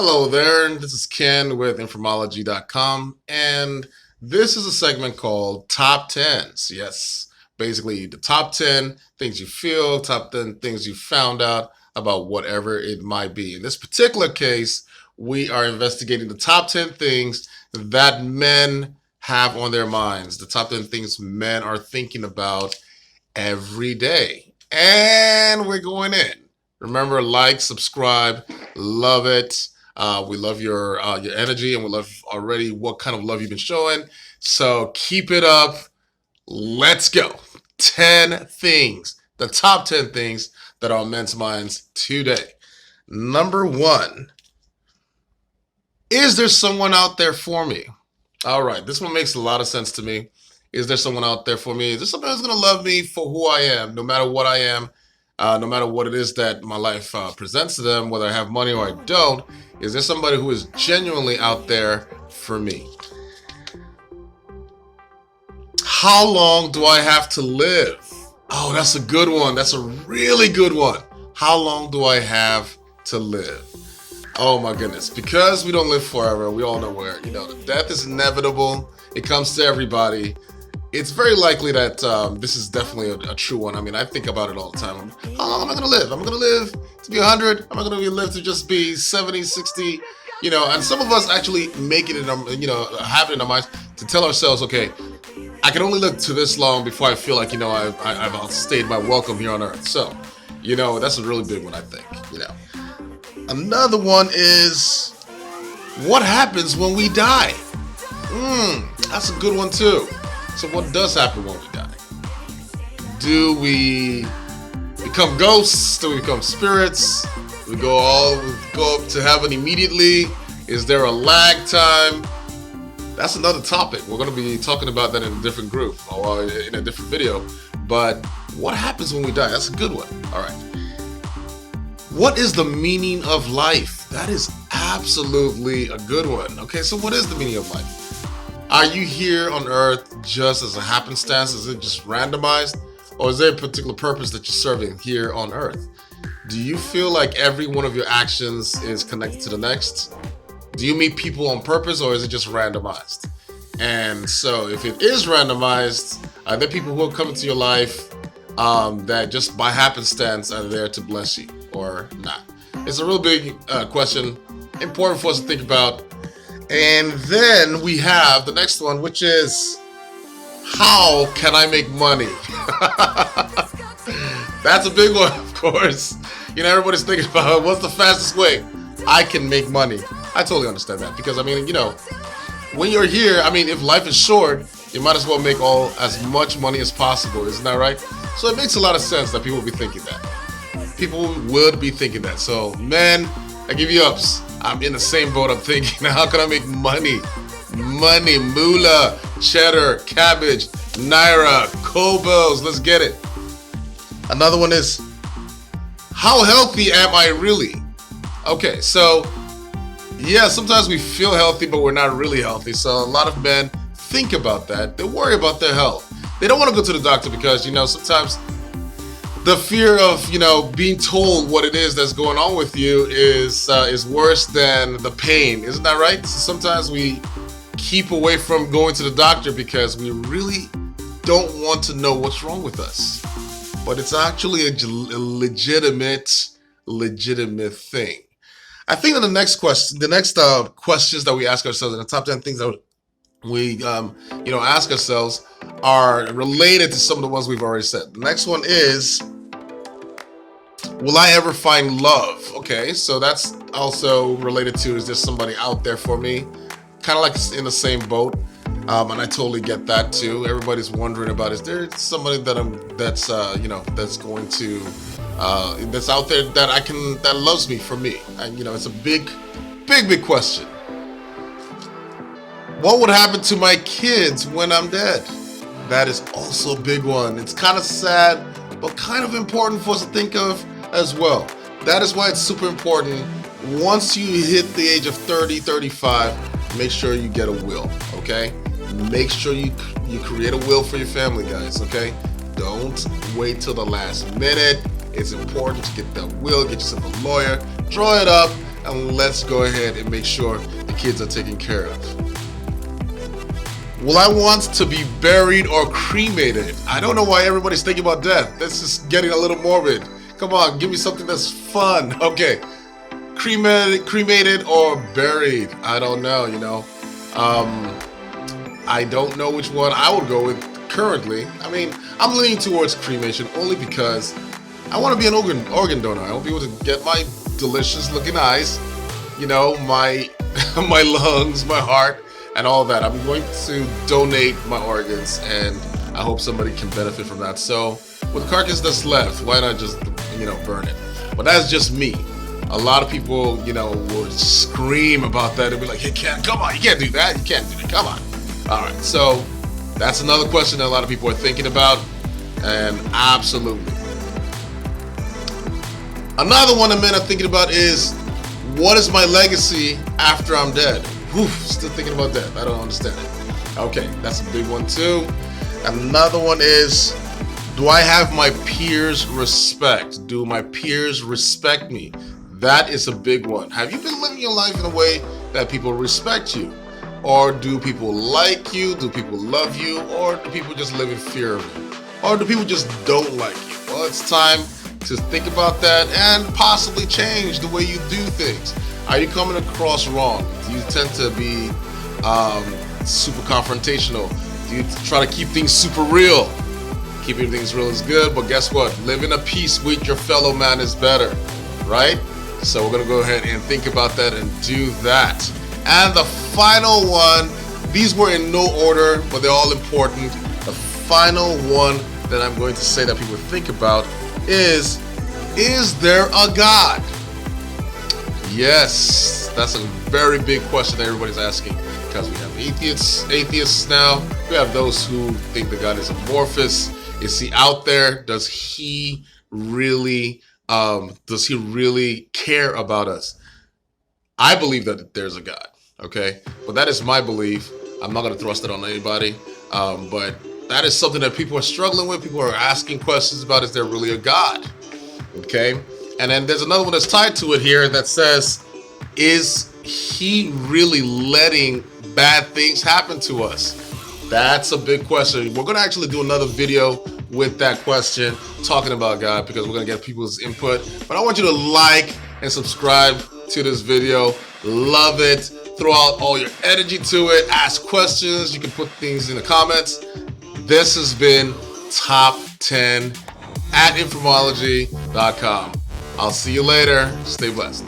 Hello there, this is Ken with Infomology.com, and this is a segment called Top Tens. Yes, basically the top 10 things you feel, top 10 things you found out about whatever it might be. In this particular case, we are investigating the top 10 things that men have on their minds, the top 10 things men are thinking about every day. And we're going in. Remember, like, subscribe, love it. We love your energy, and we love already what kind of love you've been showing. So keep it up. Let's go. 10 things, the top 10 things that are on men's minds today. Number one, is there someone out there for me? All right, this one makes a lot of sense to me. Is there someone out there for me? Is there somebody who's going to love me for who I am, no matter what I am, no matter what it is that my life presents to them, whether I have money or I don't? Is there somebody who is genuinely out there for me? How long do I have to live? Oh, that's a good one. That's a really good one. How long do I have to live? Oh my goodness. Because we don't live forever, we all know where, death is inevitable. It comes to everybody. It's very likely that this is definitely a true one. I mean, I think about it all the time. How long am I going to live? Am I going to live to be 100? Am I going to live to just be 70, 60? And some of us actually make it in have it in our minds to tell ourselves, okay, I can only live to this long before I feel like, I've outstayed my welcome here on earth. So, that's a really big one, I think, Another one is, what happens when we die? That's a good one too. So what does happen when we die? Do we become ghosts? Do we become spirits? Do we go up to heaven immediately? Is there a lag time? That's another topic. We're going to be talking about that in a different group or in a different video. But what happens when we die? That's a good one. All right. What is the meaning of life? That is absolutely a good one. Okay, so what is the meaning of life? Are you here on earth just as a happenstance? Is it just randomized? Or is there a particular purpose that you're serving here on earth? Do you feel like every one of your actions is connected to the next? Do you meet people on purpose, or is it just randomized? And so if it is randomized, are there people who are coming to your life that just by happenstance are there to bless you or not? It's a real big question, important for us to think about. And then we have the next one, which is, how can I make money? That's a big one, of course. Everybody's thinking about what's the fastest way I can make money. I totally understand that because, when you're here, if life is short, you might as well make as much money as possible. Isn't that right? So it makes a lot of sense that people will be thinking that. People would be thinking that. So, man, I give you ups. I'm in the same boat. I'm thinking, how can I make money? Money, moolah, cheddar, cabbage, naira, kobos. Let's get it. Another one is, how healthy am I really? Okay, so, yeah, sometimes we feel healthy, but we're not really healthy. So a lot of men think about that. They worry about their health. They don't want to go to the doctor because, sometimes the fear of, being told what it is that's going on with you is worse than the pain. Isn't that right? So sometimes we keep away from going to the doctor because we really don't want to know what's wrong with us. But it's actually a legitimate thing. I think that the next questions that we ask ourselves, in the top 10 things that we ask ourselves, are related to some of the ones we've already said. The next one is, will I ever find love? Okay, so that's also related to, is there somebody out there for me? Kind of like in the same boat, and I totally get that too. Everybody's wondering about, is there somebody that's going to that's out there that loves me for me? And it's a big question. What would happen to my kids when I'm dead? That is also a big one. It's kind of sad, but kind of important for us to think of as well. That is why it's super important. Once you hit the age of 30, 35, make sure you get a will, okay? Make sure you create a will for your family, guys, okay? Don't wait till the last minute. It's important to get that will, get yourself a lawyer, draw it up, and let's go ahead and make sure the kids are taken care of. Will I want to be buried or cremated? I don't know why everybody's thinking about death. This is getting a little morbid. Come on, give me something that's fun. Okay, cremated or buried? I don't know, you know. I don't know which one I would go with currently. I mean, I'm leaning towards cremation only because I want to be an organ donor. I want to be able to get my delicious looking eyes, you know, my my lungs, my heart, and all that. I'm going to donate my organs, and I hope somebody can benefit from that. So with the carcass that's left, why not just, you know, burn it? But that's just me. A lot of people, you know, will scream about that and be like, hey, come on, you can't do that. You can't do that. Come on. All right. So that's another question that a lot of people are thinking about. And absolutely. Another one that men are thinking about is, what is my legacy after I'm dead? Whew, still thinking about that. I don't understand it. Okay, that's a big one too. Another one is, do I have my peers' respect? Do my peers respect me? That is a big one. Have you been living your life in a way that people respect you? Or do people like you? Do people love you? Or do people just live in fear of you? Or do people just don't like you? Well, it's time to think about that and possibly change the way you do things. Are you coming across wrong? Do you tend to be super confrontational? Do you try to keep things super real? Keeping things real is good, but guess what? Living a peace with your fellow man is better, right? So we're gonna go ahead and think about that and do that. And the final one, these were in no order, but they're all important. The final one that I'm going to say that people think about is there a God? Yes, that's a very big question that everybody's asking, because we have atheists now. We have those who think that God is amorphous. Is he out there? Does he really care about us? I believe that there's a God, okay? But that is my belief. I'm not going to thrust it on anybody, but that is something that people are struggling with. People are asking questions about, is there really a God? Okay? And then there's another one that's tied to it here that says, is he really letting bad things happen to us? That's a big question. We're going to actually do another video with that question, talking about God, because we're going to get people's input. But I want you to like and subscribe to this video. Love it. Throw out all your energy to it. Ask questions. You can put things in the comments. This has been Top 10 at Infomology.com. I'll see you later. Stay blessed.